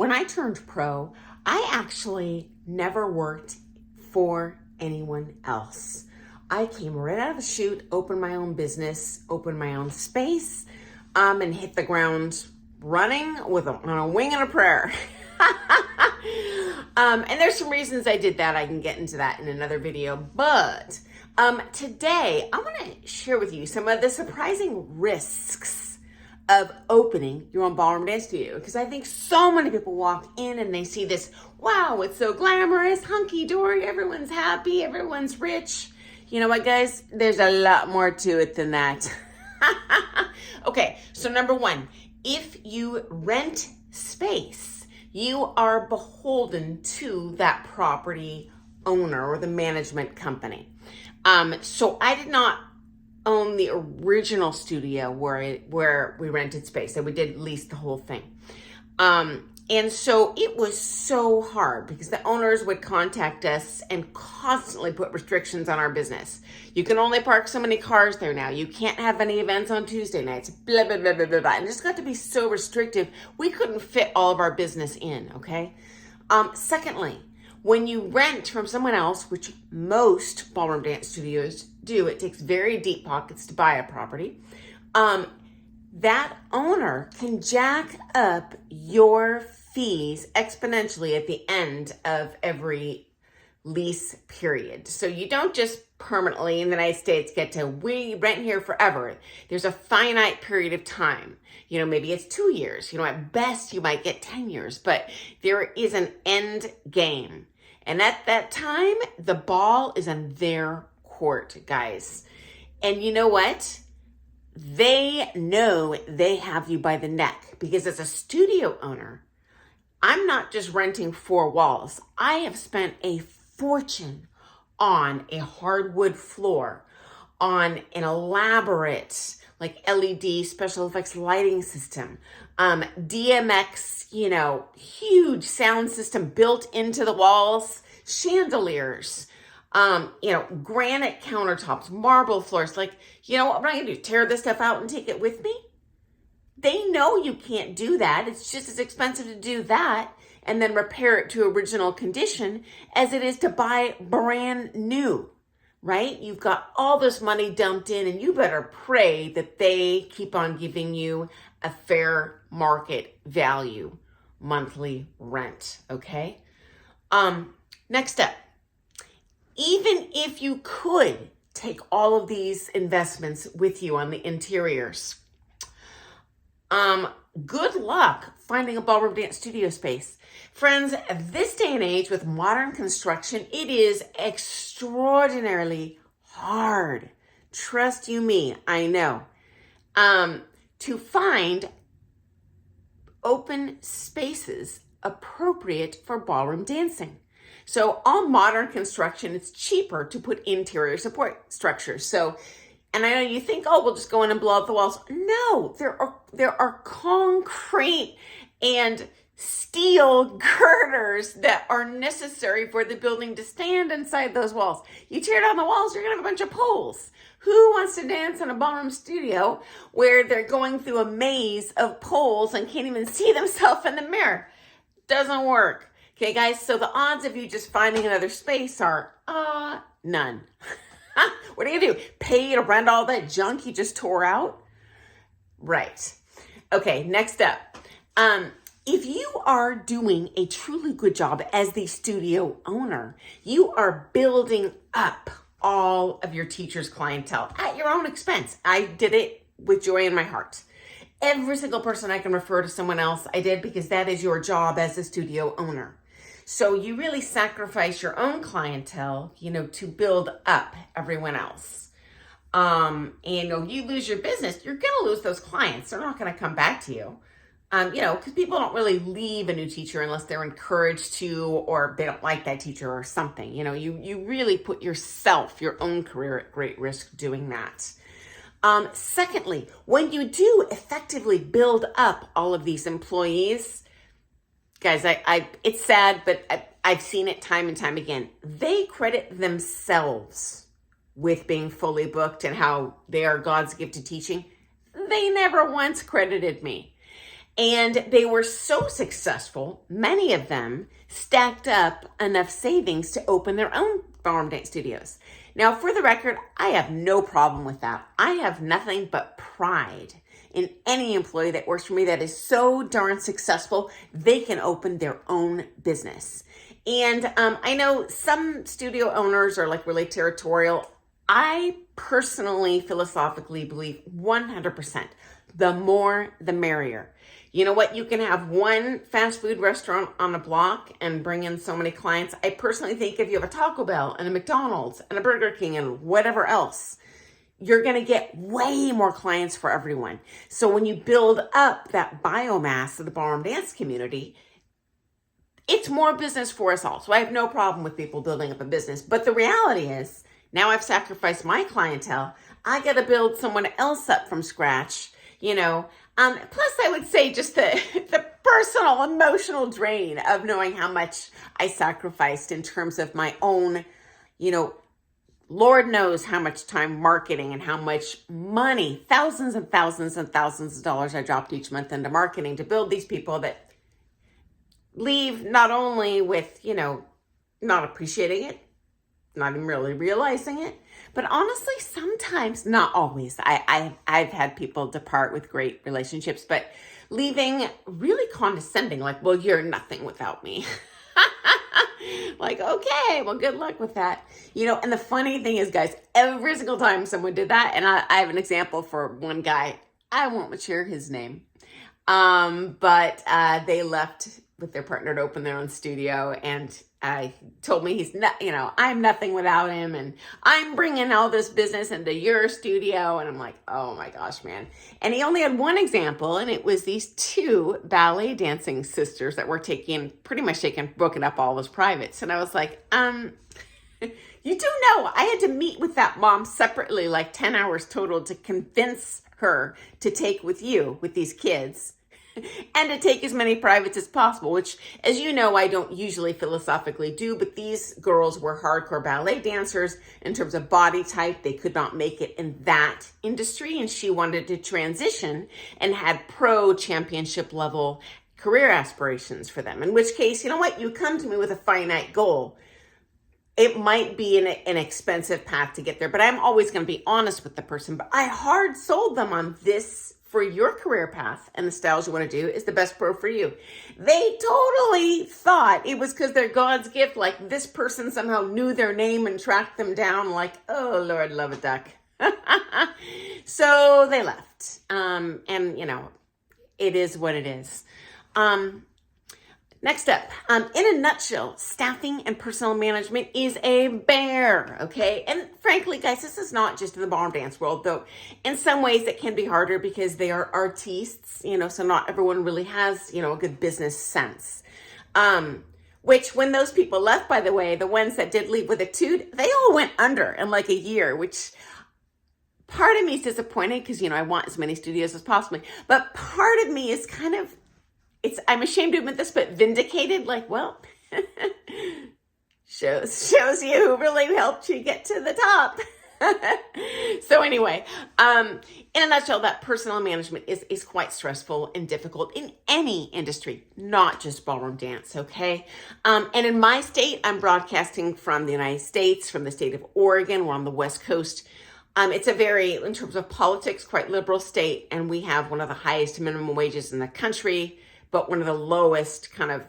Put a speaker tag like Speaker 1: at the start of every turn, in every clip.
Speaker 1: when I turned pro, I actually never worked for anyone else. I came right out of the chute, opened my own business, opened my own space, and hit the ground running on a wing and a prayer. And there's some reasons I did that. I can get into that in another video. But today, I want to share with you some of the surprising risks of opening your own ballroom dance studio. Because I think so many people walk in and they see this, wow, it's so glamorous, hunky-dory, everyone's happy, everyone's rich. You know what, guys? There's a lot more to it than that. Okay, so number one, if you rent space, you are beholden to that property owner or the management company. So I did not own the original studio where we rented space, and we did lease the whole thing. And so it was so hard because the owners would contact us and constantly put restrictions on our business. You can only park so many cars there now. You can't have any events on Tuesday nights, blah, blah, blah, blah, blah, blah. And it just got to be so restrictive. We couldn't fit all of our business in, okay? Secondly, when you rent from someone else, which most ballroom dance studios do, it takes very deep pockets to buy a property. That owner can jack up your fees exponentially at the end of every lease period. So you don't just permanently in the United States get to, we rent here forever. There's a finite period of time. You know, maybe it's 2 years. You know, at best you might get 10 years, but there is an end game. And at that time, the ball is in their court, guys. And you know what? They know they have you by the neck, because as a studio owner, I'm not just renting 4 walls. I have spent a fortune on a hardwood floor, on an elaborate like LED special effects lighting system, DMX, you know, huge sound system built into the walls, chandeliers, you know, granite countertops, marble floors. Like, you know what I'm going to do? Tear this stuff out and take it with me? They know you can't do that. It's just as expensive to do that and then repair it to original condition as it is to buy brand new, right? You've got all this money dumped in, and you better pray that they keep on giving you a fair market value monthly rent, okay? Next up. Even if you could take all of these investments with you on the interiors, good luck finding a ballroom dance studio space. Friends, this day and age with modern construction, it is extraordinarily hard. Trust you me, I know. To find open spaces appropriate for ballroom dancing. So all modern construction, it's cheaper to put interior support structures. So, and I know you think, oh, we'll just go in and blow up the walls. No, there are concrete and steel girders that are necessary for the building to stand inside those walls. You tear down the walls, you're gonna have a bunch of poles. Who wants to dance in a ballroom studio where they're going through a maze of poles and can't even see themselves in the mirror? Doesn't work. Okay, guys, so the odds of you just finding another space are none. What are you going to do? Pay to rent all that junk you just tore out? Right. Okay, next up. If you are doing a truly good job as the studio owner, you are building up all of your teacher's clientele at your own expense. I did it with joy in my heart. Every single person I can refer to someone else, I did, because that is your job as a studio owner. So you really sacrifice your own clientele, you know, to build up everyone else. And you know, you lose your business, you're going to lose those clients. They're not going to come back to you. You know, because people don't really leave a new teacher unless they're encouraged to, or they don't like that teacher or something. You know, you really put yourself, your own career at great risk doing that. Secondly, when you do effectively build up all of these employees, guys, it's sad, but I've seen it time and time again. They credit themselves with being fully booked and how they are God's gift to teaching. They never once credited me. And they were so successful, many of them stacked up enough savings to open their own ballroom dance studios. Now, for the record, I have no problem with that. I have nothing but pride in any employee that works for me that is so darn successful, they can open their own business. And I know some studio owners are like really territorial. I personally, philosophically believe 100%, the more, the merrier. You know what? You can have one fast food restaurant on a block and bring in so many clients. I personally think if you have a Taco Bell and a McDonald's and a Burger King and whatever else, you're going to get way more clients for everyone. So when you build up that biomass of the ballroom dance community, it's more business for us all. So I have no problem with people building up a business. But the reality is, now I've sacrificed my clientele. I got to build someone else up from scratch, you know. Plus, I would say just the personal, emotional drain of knowing how much I sacrificed in terms of my own, you know, Lord knows how much time marketing and how much money, thousands and thousands and thousands of dollars I dropped each month into marketing to build these people that leave not only with, you know, not appreciating it, not even really realizing it, but honestly, sometimes, not always. I've had people depart with great relationships, but leaving really condescending, like, well, you're nothing without me. Like, okay, well, good luck with that. You know, and the funny thing is, guys, every single time someone did that, and I have an example for one guy, I won't share his name, but they left with their partner to open their own studio, and told me he's not, you know, I'm nothing without him, and I'm bringing all this business into your studio. And I'm like, oh my gosh, man. And he only had one example, and it was these two ballet dancing sisters that were booking up all his privates. And I was like, you do know I had to meet with that mom separately, like 10 hours total, to convince her to take with these kids, and to take as many privates as possible, which, as you know, I don't usually philosophically do, but these girls were hardcore ballet dancers in terms of body type. They could not make it in that industry, and she wanted to transition and had pro championship level career aspirations for them, in which case, you know what? You come to me with a finite goal. It might be an expensive path to get there, but I'm always going to be honest with the person. But I hard sold them on this. For your career path and the styles you want to do is the best pro for you. They totally thought it was because they're God's gift, like this person somehow knew their name and tracked them down, like, oh, Lord, love a duck. So they left. And, you know, it is what it is. Next up, in a nutshell, staffing and personnel management is a bear, okay? And frankly, guys, this is not just in the ballroom dance world, though in some ways it can be harder because they are artistes, you know, so not everyone really has, you know, a good business sense. Which when those people left, by the way, the ones that did leave with a toot, they all went under in like a year, which part of me is disappointed because, you know, I want as many studios as possible. But part of me is kind of, I'm ashamed to admit this, but vindicated, like, well, shows you who really helped you get to the top. So anyway, in a nutshell, that personnel management is quite stressful and difficult in any industry, not just ballroom dance, okay? And in my state, I'm broadcasting from the United States, from the state of Oregon. We're on the West Coast. It's a very, in terms of politics, quite liberal state, and we have one of the highest minimum wages in the country, but one of the lowest kind of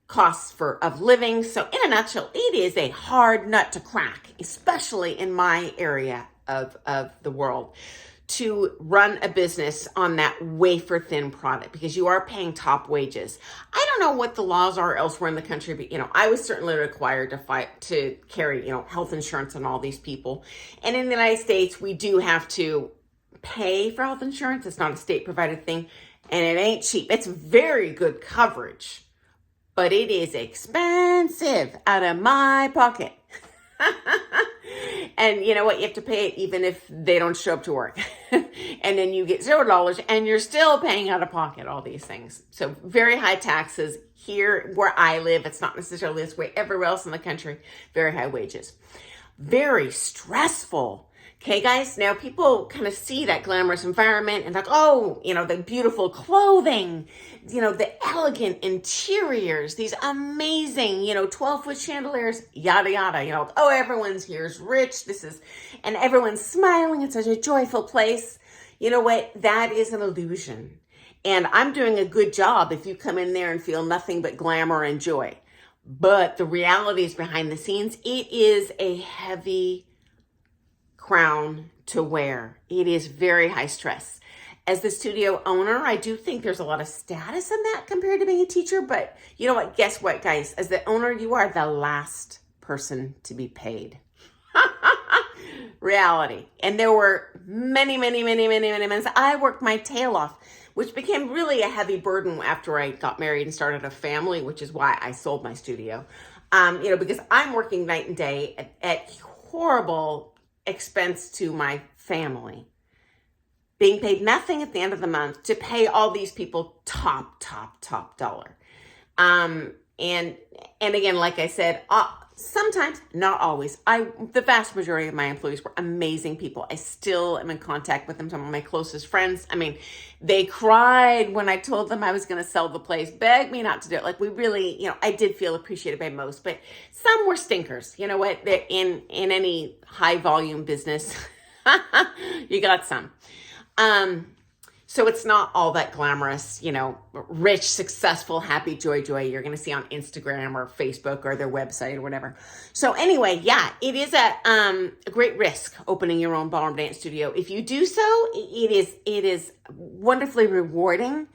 Speaker 1: costs of living. So in a nutshell, it is a hard nut to crack, especially in my area of the world, to run a business on that wafer thin product, because you are paying top wages. I don't know what the laws are elsewhere in the country, but, you know, I was certainly required to carry, you know, health insurance on all these people. And in the United States, we do have to pay for health insurance. It's not a state provided thing. And it ain't cheap. It's very good coverage, but it is expensive out of my pocket. And you know what? You have to pay it even if they don't show up to work. And then you get $0 and you're still paying out of pocket all these things. So very high taxes here where I live. It's not necessarily this way everywhere else in the country. Very high wages. Very stressful. Okay, guys, now people kind of see that glamorous environment and like, oh, the beautiful clothing, the elegant interiors, these amazing, 12-foot chandeliers, yada, yada, oh, everyone's here is rich. And everyone's smiling. It's such a joyful place. You know what? That is an illusion. And I'm doing a good job if you come in there and feel nothing but glamour and joy. But the reality is behind the scenes, it is a heavy crown to wear. It is very high stress. As the studio owner, I do think there's a lot of status in that compared to being a teacher. But you know what? Guess what, guys? As the owner, you are the last person to be paid. Reality. And there were many months I worked my tail off, which became really a heavy burden after I got married and started a family, which is why I sold my studio. Because I'm working night and day at horrible expense to my family, being paid nothing at the end of the month to pay all these people top dollar. And again, like I said, sometimes, not always. The vast majority of my employees were amazing people. I still am in contact with them, some of my closest friends. I mean, they cried when I told them I was going to sell the place, begged me not to do it. Like, we really, I did feel appreciated by most, but some were stinkers. You know what? In any high volume business, you got some. So it's not all that glamorous, rich, successful, happy, joy you're going to see on Instagram or Facebook or their website or whatever. So anyway, yeah, it is a great risk opening your own ballroom dance studio. If you do so, it is wonderfully rewarding,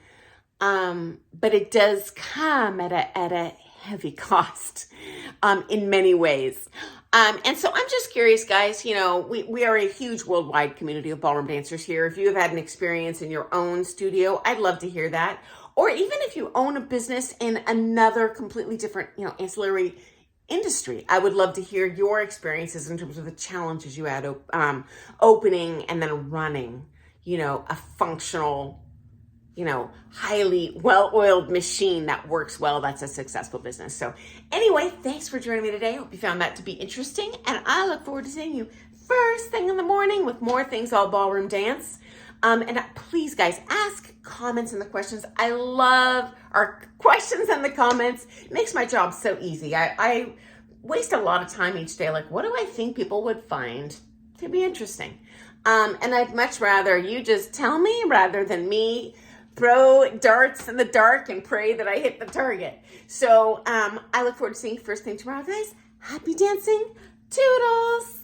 Speaker 1: but it does come at a heavy cost in many ways. And so I'm just curious, guys, we are a huge worldwide community of ballroom dancers here. If you have had an experience in your own studio, I'd love to hear that. Or even if you own a business in another completely different, ancillary industry, I would love to hear your experiences in terms of the challenges you had opening and then running, a functional, highly well-oiled machine that works well, that's a successful business. So anyway, thanks for joining me today. I hope you found that to be interesting. And I look forward to seeing you first thing in the morning with more things all ballroom dance. And please, guys, ask comments in the questions. I love our questions in the comments. It makes my job so easy. I waste a lot of time each day. Like, what do I think people would find to be interesting? And I'd much rather you just tell me rather than me throw darts in the dark and pray that I hit the target. So I look forward to seeing you first thing tomorrow, guys. Happy dancing. Toodles.